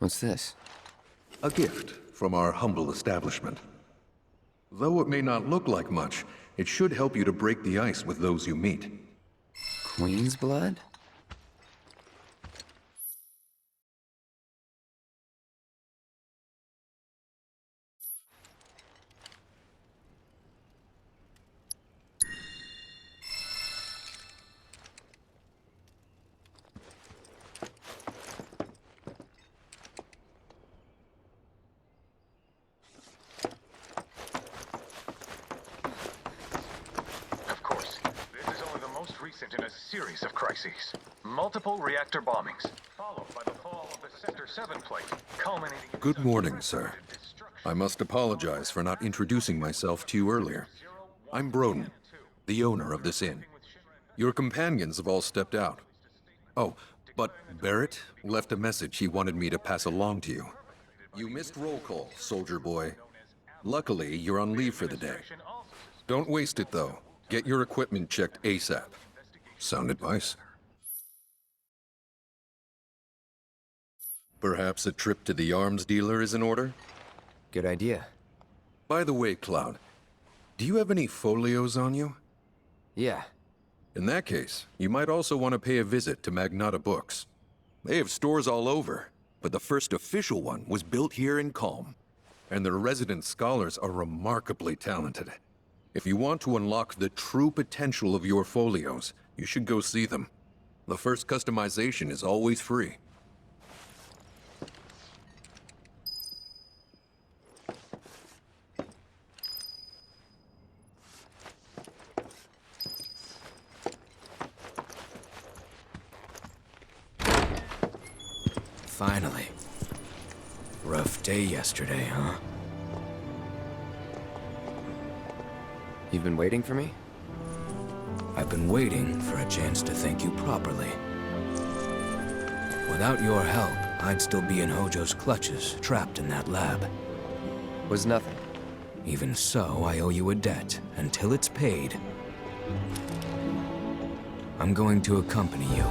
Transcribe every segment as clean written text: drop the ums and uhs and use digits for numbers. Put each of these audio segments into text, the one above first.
What's this? A gift from our humble establishment. Though it may not look like much, it should help you to break the ice with those you meet. Queen's blood? Of course, this is only the most recent in a series of crises. Multiple reactor bombings, followed by the fall of the Sector 7 plate, culminating in... Good morning, sir. I must apologize for not introducing myself to you earlier. I'm Broden, the owner of this inn. Your companions have all stepped out. Oh, but Barrett left a message he wanted me to pass along to you. You missed roll call, soldier boy. Luckily, you're on leave for the day. Don't waste it, though. Get your equipment checked ASAP. Sound advice? Perhaps a trip to the arms dealer is in order? Good idea. By the way, Cloud, do you have any folios on you? Yeah. In that case, you might also want to pay a visit to Magnata Books. They have stores all over, but the first official one was built here in Kalm, and their resident scholars are remarkably talented. If you want to unlock the true potential of your folios, you should go see them. The first customization is always free. Finally. Rough day yesterday, huh? You've been waiting for me? I've been waiting for a chance to thank you properly. Without your help, I'd still be in Hojo's clutches, trapped in that lab. Was nothing. Even so, I owe you a debt, until it's paid. I'm going to accompany you.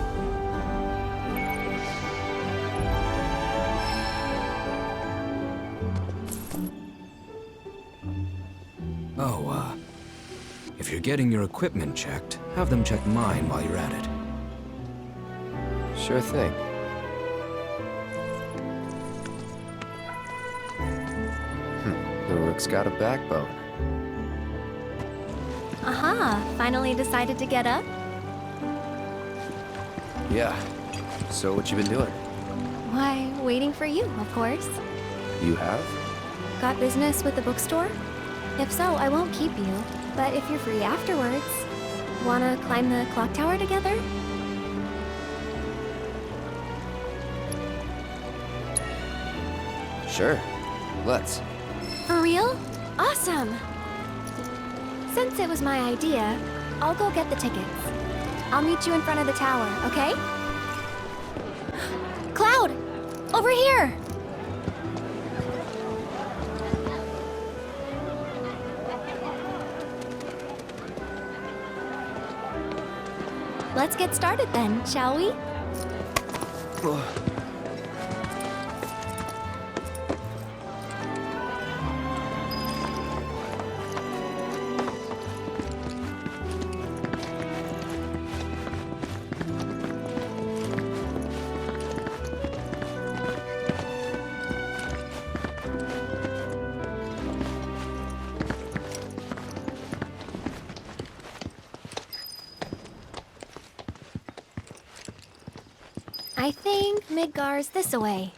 If you're getting your equipment checked, have them check mine while you're at it. Sure thing. The Rook's got a backbone. Aha! Finally decided to get up? Yeah. So what you been doing? Why, waiting for you, of course. You have? Got business with the bookstore? If so, I won't keep you. But if you're free afterwards, wanna climb the clock tower together? Sure. Let's. For real? Awesome! Since it was my idea, I'll go get the tickets. I'll meet you in front of the tower, okay? Cloud! Over here! Let's get started then, shall we? I think Midgar's this-a-way.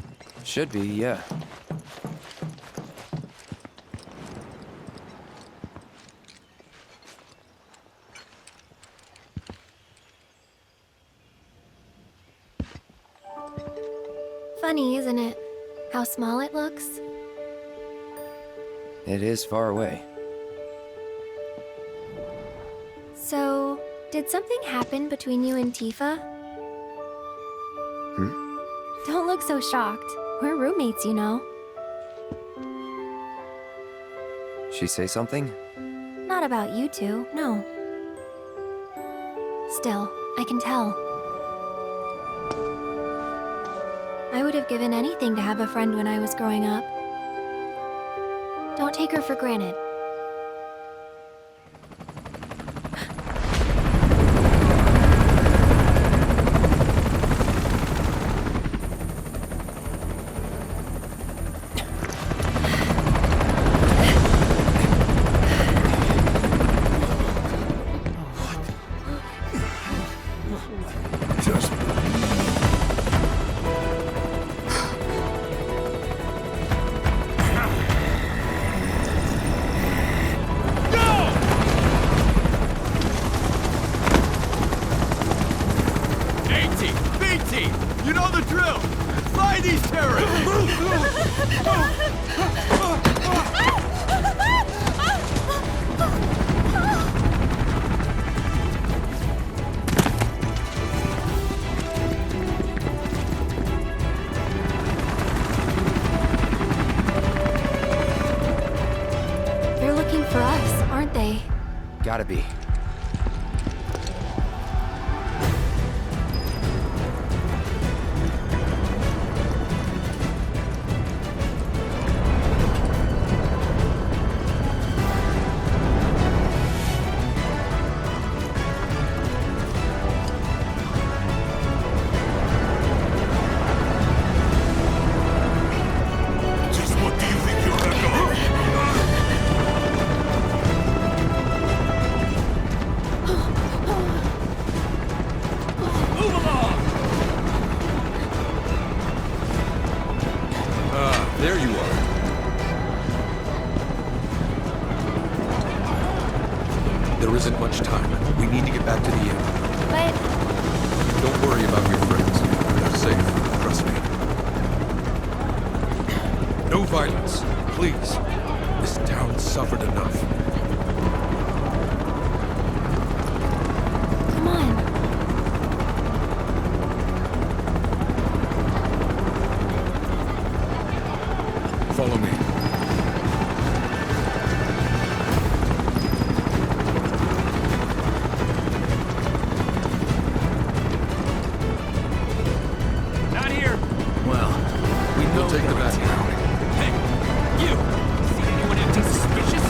Should be, yeah. Funny, isn't it? How small it looks? It is far away. So, did something happen between you and Tifa? Don't look so shocked. We're roommates, you know. She say something? Not about you two, no. Still, I can tell. I would have given anything to have a friend when I was growing up. Don't take her for granted. They're looking for us, aren't they? Gotta be. Just what do you think you're back on? Move along! Ah, there you are. There isn't much time. We need to get back to the inn. But Don't worry about your friends. They're safe. Trust me. No violence, please. This town suffered enough. come on. Follow me. Not here! Well, we know We'll take the back now. Hey, you! See anyone acting suspicious?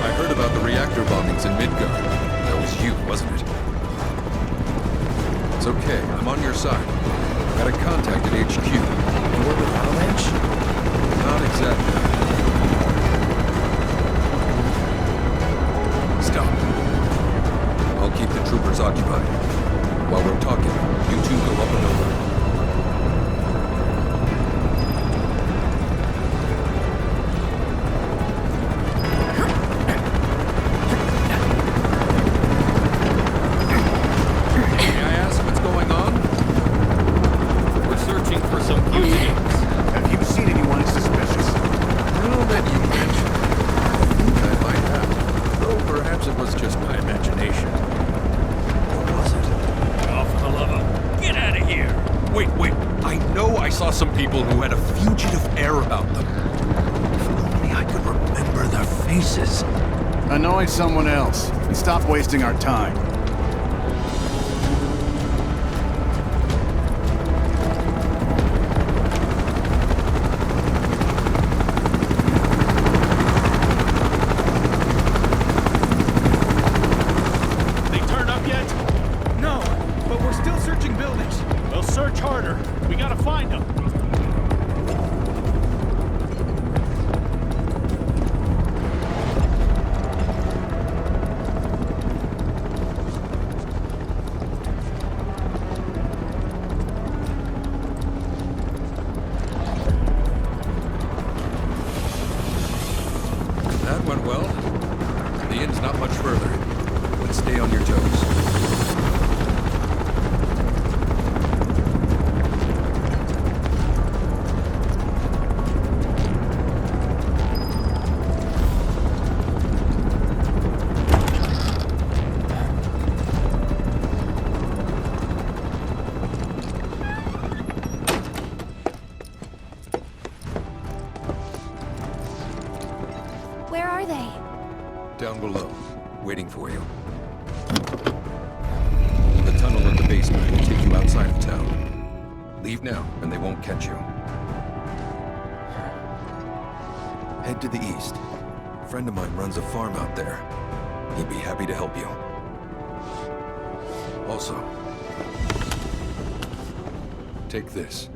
I heard about the reactor bombings in Midgard. That was you, wasn't it? It's okay. I'm on your side. Got a contact at HQ. You work with Avalanche? Not exactly. Stop. I'll keep the troopers occupied. While we're talking, you two go up and over. May I ask what's going on? We're searching for some fugitives. Have you seen anyone suspicious? Well, that you mentioned. I might have. Though perhaps it was just my imagination. Or was it? Oh, for the love of... Get out of here! Wait. I know I saw some people who had a fugitive air about them. If only I could remember their faces. Annoy someone else and stop wasting our time. They turn up yet? No, but we're still searching buildings. We'll search harder. We gotta find them. That went well. The inn's not much further. But stay on your toes. Where are they? Down below, waiting for you. The tunnel in the basement will take you outside of town. Leave now, and they won't catch you. Head to the east. A friend of mine runs a farm out there. He'd be happy to help you. Also, take this.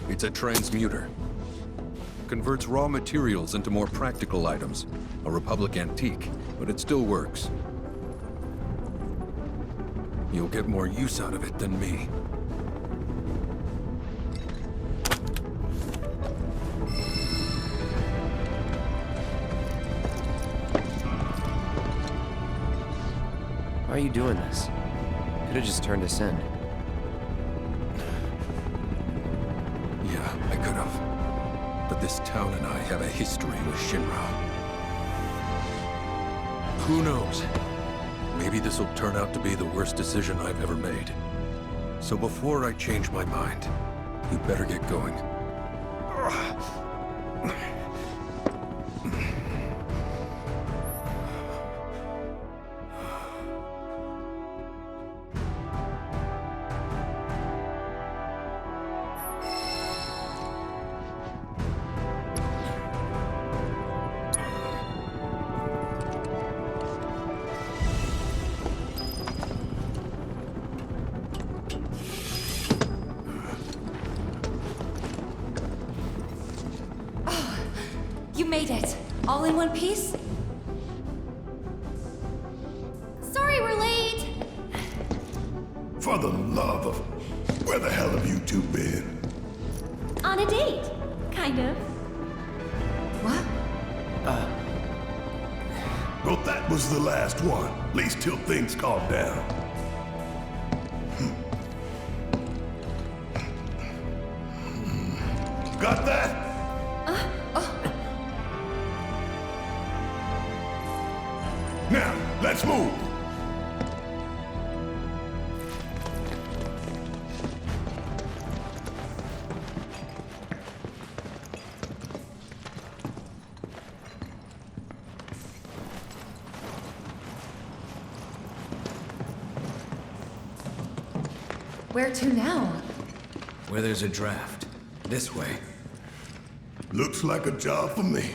It's a transmuter. Converts raw materials into more practical items. A Republic antique, but it still works. You'll get more use out of it than me. Why are you doing this? Could have just turned us in. Yeah, I could have. But this town and I have a history with Shinra. Who knows? Maybe this'll turn out to be the worst decision I've ever made. So before I change my mind, you better get going. You made it. All in one piece? Sorry we're late! For the love of... Where the hell have you two been? On a date. Kind of. What? Well, that was the last one. At least till things calm down. Got that? Now, let's move! Where to now? Where there's a draft. This way. Looks like a job for me.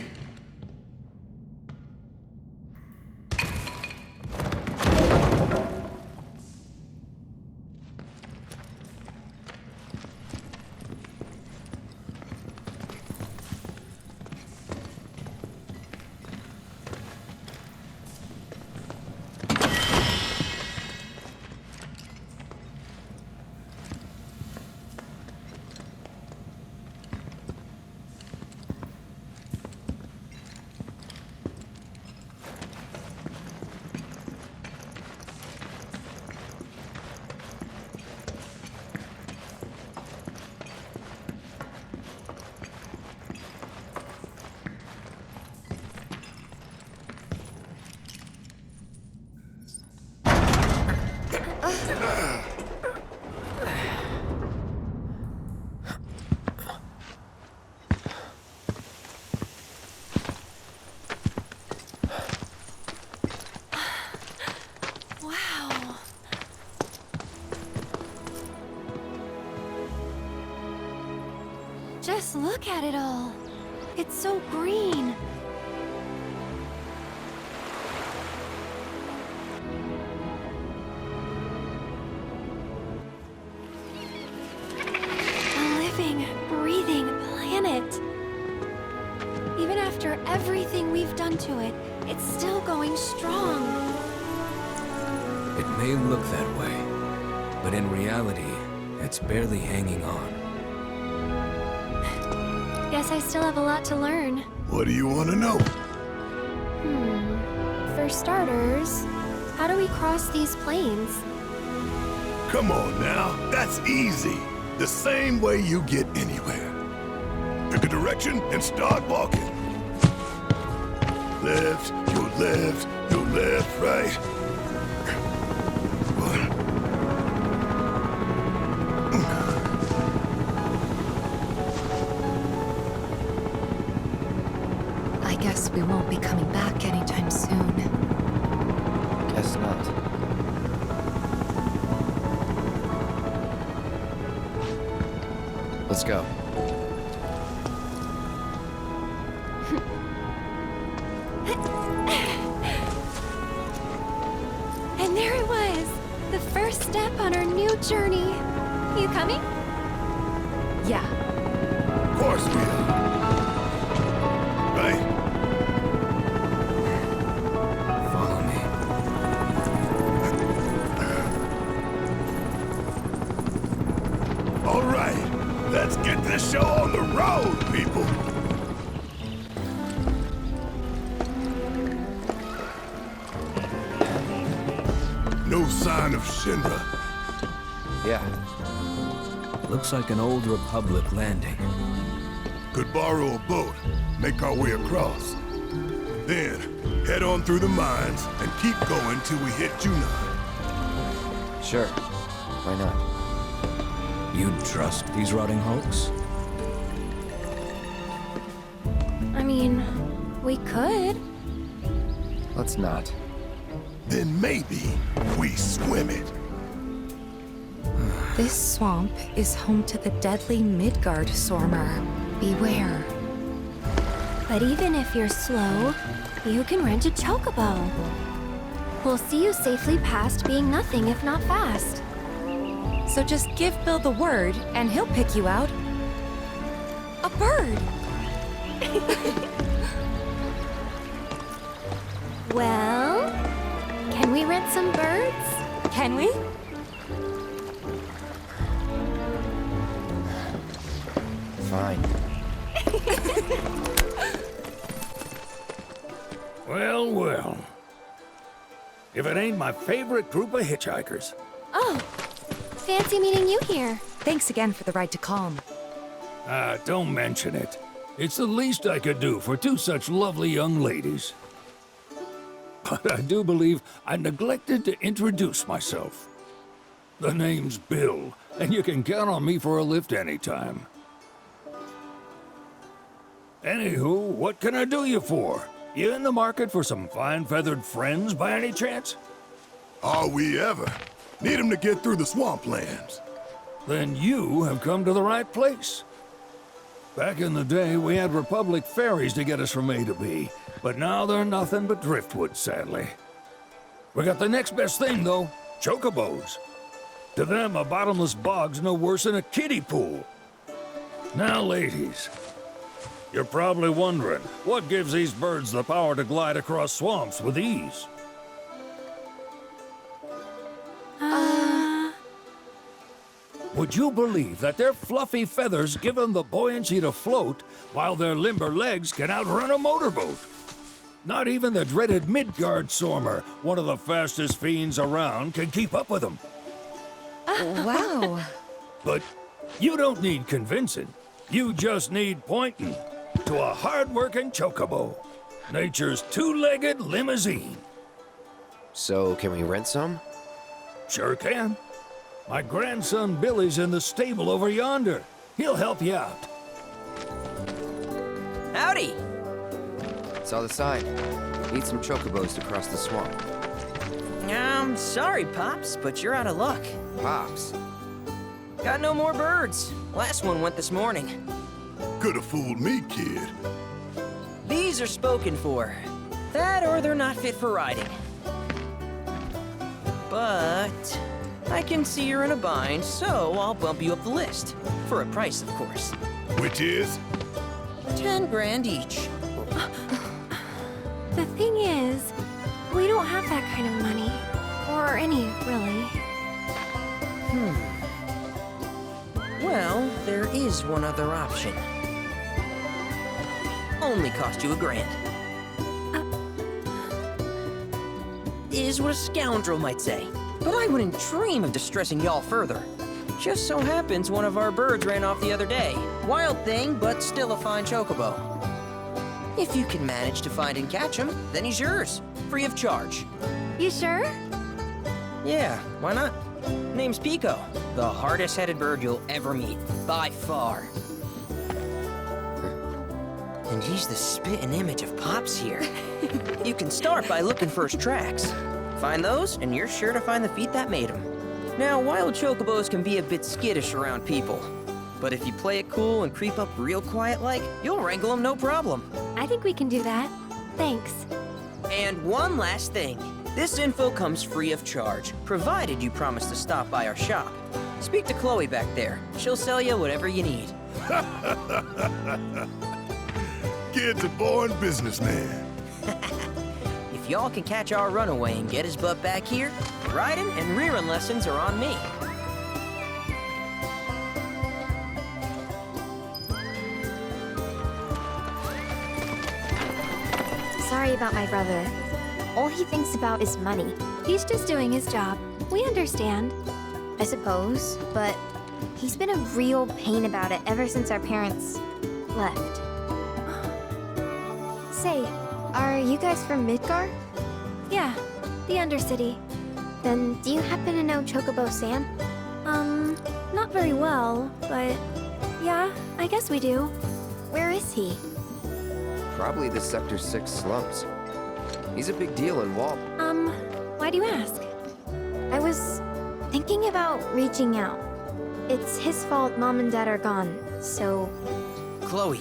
Wow. Just look at it all. It's so green. A living, breathing planet. Even after everything we've done to it, it's still going strong. It may look that way, but in reality, it's barely hanging on. Guess I still have a lot to learn. What do you want to know? For starters, how do we cross these plains? Come on now, that's easy. The same way you get anywhere. Pick a direction and start walking. Left, your left, right. Guess we won't be coming back anytime soon. Guess not. Let's go. And there it was, the first step on our new journey. You coming? Yeah. Of course we are. Right? Follow me. All right, let's get this show on the road, people. No sign of Shinra. Yeah. Looks like an old Republic landing. Could borrow a boat, make our way across. Then, head on through the mines and keep going till we hit Junon. Sure. Why not? You'd trust these rotting hulks? I mean, we could. Let's not. Then maybe we swim it. This swamp is home to the deadly Midgard Sormer. Beware. But even if you're slow, you can rent a chocobo. We'll see you safely past being nothing if not fast. So just give Bill the word, and he'll pick you out. A bird! Well, can we rent some birds? Can we? Fine. Well, well. If it ain't my favorite group of hitchhikers. Oh, fancy meeting you here. Thanks again for the ride to Kalm. Don't mention it. It's the least I could do for two such lovely young ladies. But I do believe I neglected to introduce myself. The name's Bill, and you can count on me for a lift anytime. Anywho, what can I do you for? You in the market for some fine-feathered friends by any chance? Are we ever? Need 'em to get through the swamplands. Then you have come to the right place. Back in the day, we had Republic ferries to get us from A to B, but now they're nothing but driftwood, sadly. We got the next best thing, though, chocobos. To them, a bottomless bog's no worse than a kiddie pool. Now, ladies, you're probably wondering, what gives these birds the power to glide across swamps with ease? Would you believe that their fluffy feathers give them the buoyancy to float, while their limber legs can outrun a motorboat? Not even the dreaded Midgard Sormer, one of the fastest fiends around, can keep up with them. Wow. But you don't need convincing. You just need pointing to a hard-working chocobo. Nature's two-legged limousine. So, can we rent some? Sure can. My grandson Billy's in the stable over yonder. He'll help you out. Howdy! Saw the sign. Need some chocobos to cross the swamp. I'm sorry, Pops, but you're out of luck. Pops. Got no more birds. Last one went this morning. Could've fooled me, kid. These are spoken for. That or they're not fit for riding. But I can see you're in a bind, so I'll bump you up the list. For a price, of course. Which is? 10 grand each. The thing is, we don't have that kind of money. Or any, really. Well, there is one other option. Only cost you $1,000. Is what a scoundrel might say. But I wouldn't dream of distressing y'all further. Just so happens one of our birds ran off the other day. Wild thing, but still a fine chocobo. If you can manage to find and catch him, then he's yours. Free of charge. You sure? Yeah, why not? Name's Pico. The hardest-headed bird you'll ever meet. By far. And he's the spitting image of Pops here. You can start by looking for his tracks. Find those, and you're sure to find the feet that made him. Now, wild chocobos can be a bit skittish around people. But if you play it cool and creep up real quiet-like, you'll wrangle them no problem. I think we can do that. Thanks. And one last thing. This info comes free of charge, provided you promise to stop by our shop. Speak to Chloe back there. She'll sell you whatever you need. Kid's a born businessman. If y'all can catch our runaway and get his butt back here, riding and rearing lessons are on me. Sorry about my brother. All he thinks about is money. He's just doing his job. We understand. I suppose, but he's been a real pain about it ever since our parents left. Say, are you guys from Midgar? Yeah, the Undercity. Then do you happen to know Chocobo Sam? Not very well, but yeah, I guess we do. Where is he? Probably the Sector 6 slums. He's a big deal in Wall. Why do you ask? I was thinking about reaching out. It's his fault Mom and Dad are gone, so... Chloe,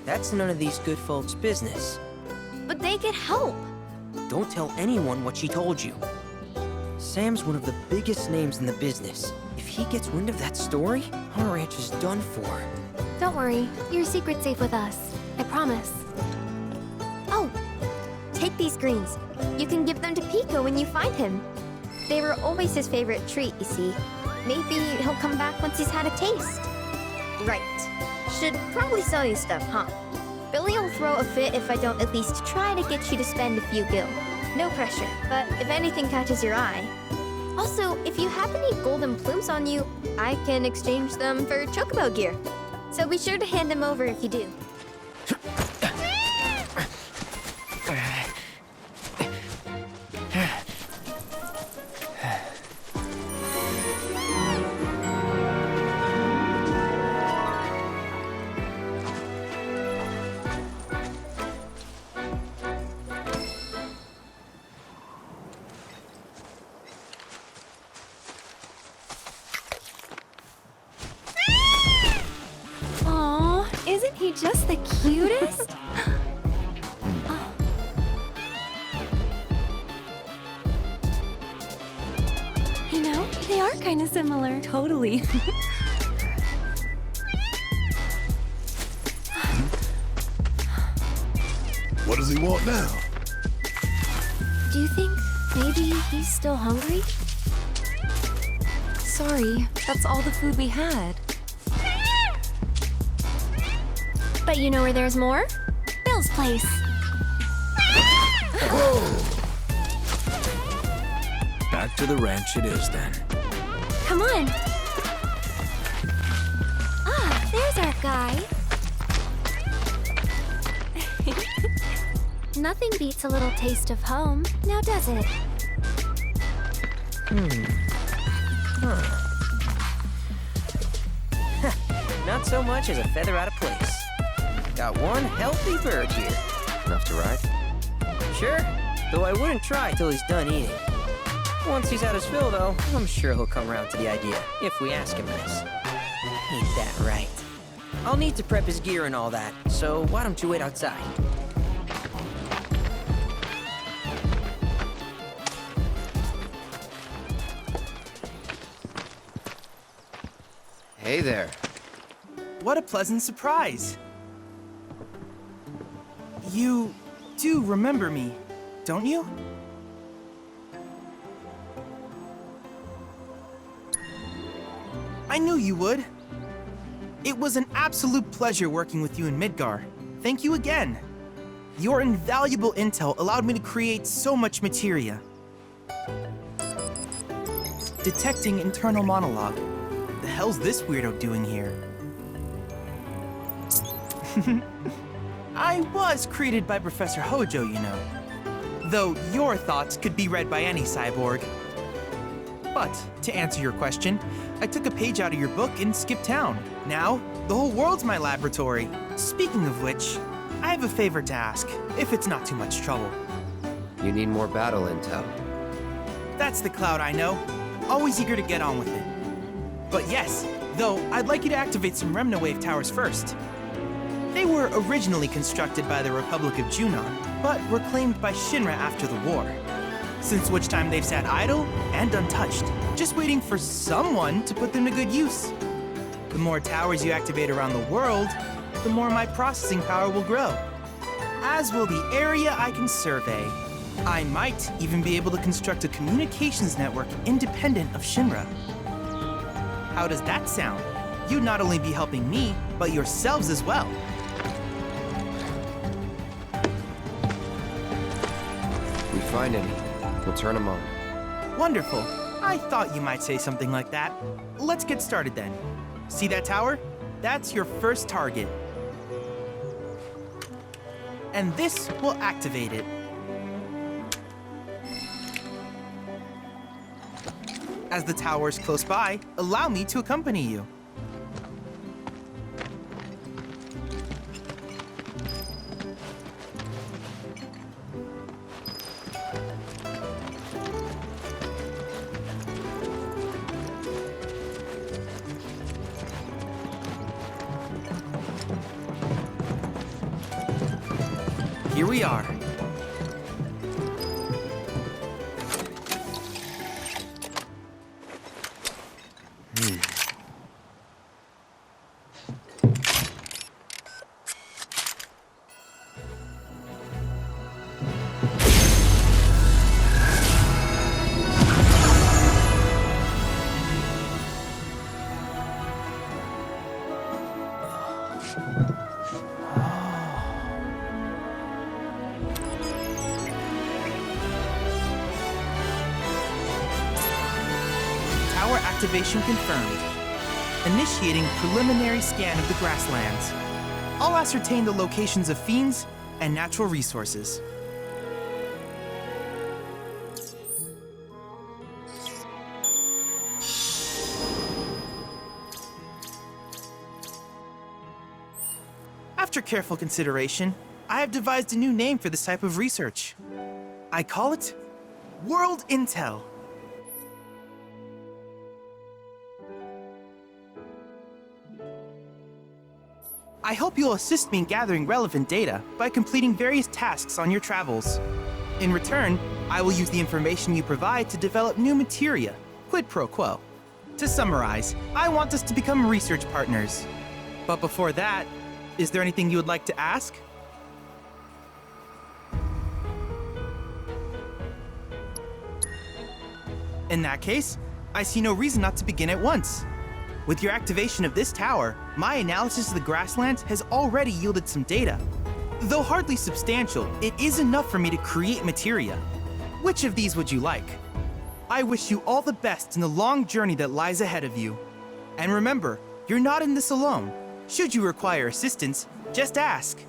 that's none of these good folks' business. But they get help! Don't tell anyone what she told you. Sam's one of the biggest names in the business. If he gets wind of that story, our ranch is done for. Don't worry, your secret's safe with us. I promise. Oh, take these greens. You can give them to Pico when you find him. They were always his favorite treat, you see. Maybe he'll come back once he's had a taste. Right. Should probably sell you stuff, huh? Billy will throw a fit if I don't at least try to get you to spend a few gil. No pressure, but if anything catches your eye. Also, if you have any golden plumes on you, I can exchange them for chocobo gear. So be sure to hand them over if you do. Isn't he just the cutest? Oh. You know, they are kind of similar. Totally. What does he want now? Do you think maybe he's still hungry? Sorry, that's all the food we had. But you know where there's more? Bill's place. Back to the ranch it is then. Come on. Ah, there's our guy. Nothing beats a little taste of home, now does it? Not so much as a feather out of place. Got one healthy bird here. Enough to ride? Sure, though I wouldn't try till he's done eating. Once he's had his fill, though, I'm sure he'll come around to the idea, if we ask him nice. Ain't that right? I'll need to prep his gear and all that, so why don't you wait outside? Hey there. What a pleasant surprise. You do remember me, don't you? I knew you would. It was an absolute pleasure working with you in Midgar. Thank you again. Your invaluable intel allowed me to create so much materia. Detecting internal monologue. The hell's this weirdo doing here? I was created by Professor Hojo, you know. Though your thoughts could be read by any cyborg. But, to answer your question, I took a page out of your book and skipped town. Now, the whole world's my laboratory. Speaking of which, I have a favor to ask, if it's not too much trouble. You need more battle intel. That's the Cloud I know. Always eager to get on with it. But yes, though, I'd like you to activate some Remna Wave towers first. They were originally constructed by the Republic of Junon, but were claimed by Shinra after the war. Since which time they've sat idle and untouched, just waiting for someone to put them to good use. The more towers you activate around the world, the more my processing power will grow. As will the area I can survey. I might even be able to construct a communications network independent of Shinra. How does that sound? You'd not only be helping me, but yourselves as well. If we find any, we'll turn them on. Wonderful. I thought you might say something like that. Let's get started then. See that tower? That's your first target. And this will activate it. As the tower is close by, allow me to accompany you. Here we are. Activation confirmed. Initiating preliminary scan of the Grasslands. I'll ascertain the locations of fiends and natural resources. After careful consideration, I have devised a new name for this type of research. I call it World Intel. I hope you'll assist me in gathering relevant data by completing various tasks on your travels. In return, I will use the information you provide to develop new materia, quid pro quo. To summarize, I want us to become research partners. But before that, is there anything you would like to ask? In that case, I see no reason not to begin at once. With your activation of this tower, my analysis of the Grasslands has already yielded some data. Though hardly substantial, it is enough for me to create materia. Which of these would you like? I wish you all the best in the long journey that lies ahead of you. And remember, you're not in this alone. Should you require assistance, just ask.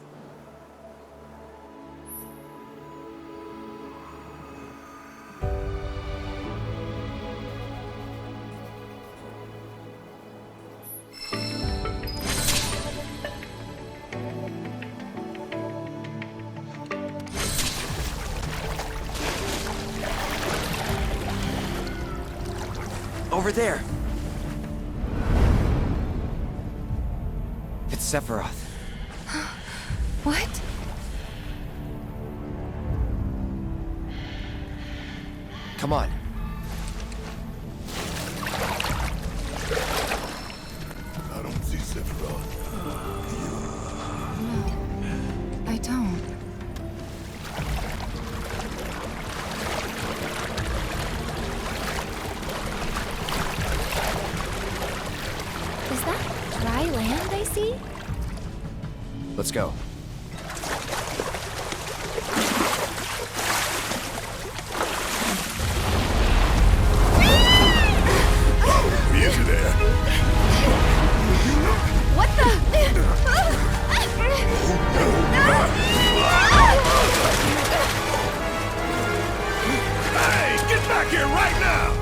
Over there! It's Sephiroth. What? Come on. I don't see Sephiroth. No, I don't. Is that dry land I see? Let's go. Easy there. What the? Hey, get back here right now!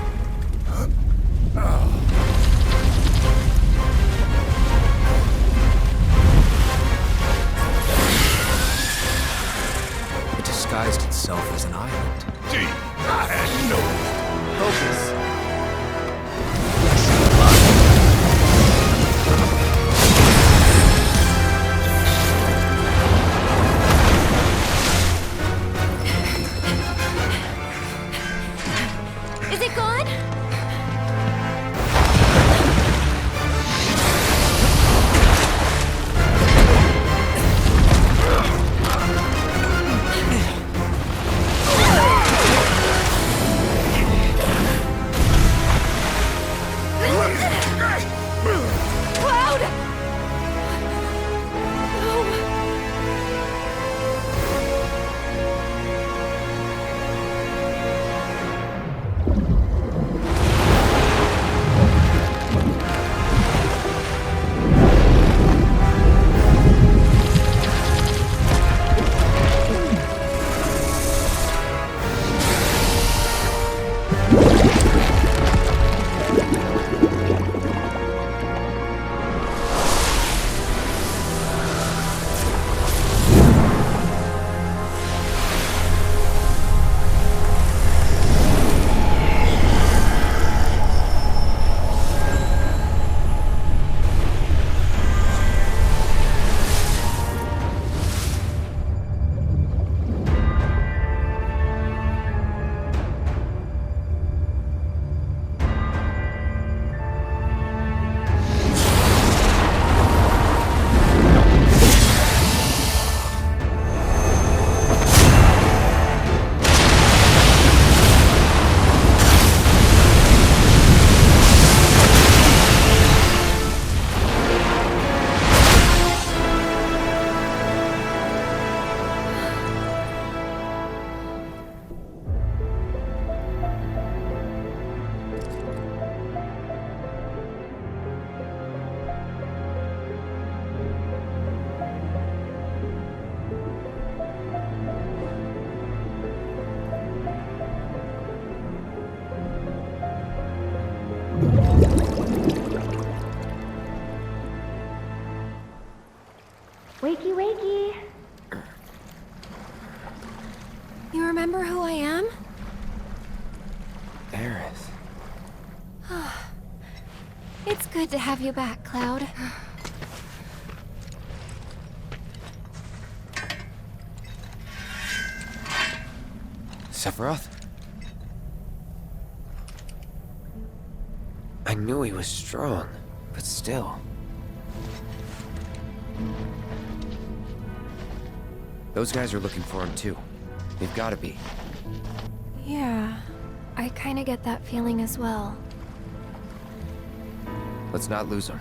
Wakey, wakey. You remember who I am? Aerith. It's good to have you back, Cloud. Sephiroth? I knew he was strong, but still. Those guys are looking for him too. They've gotta be. Yeah, I kinda get that feeling as well. Let's not lose him.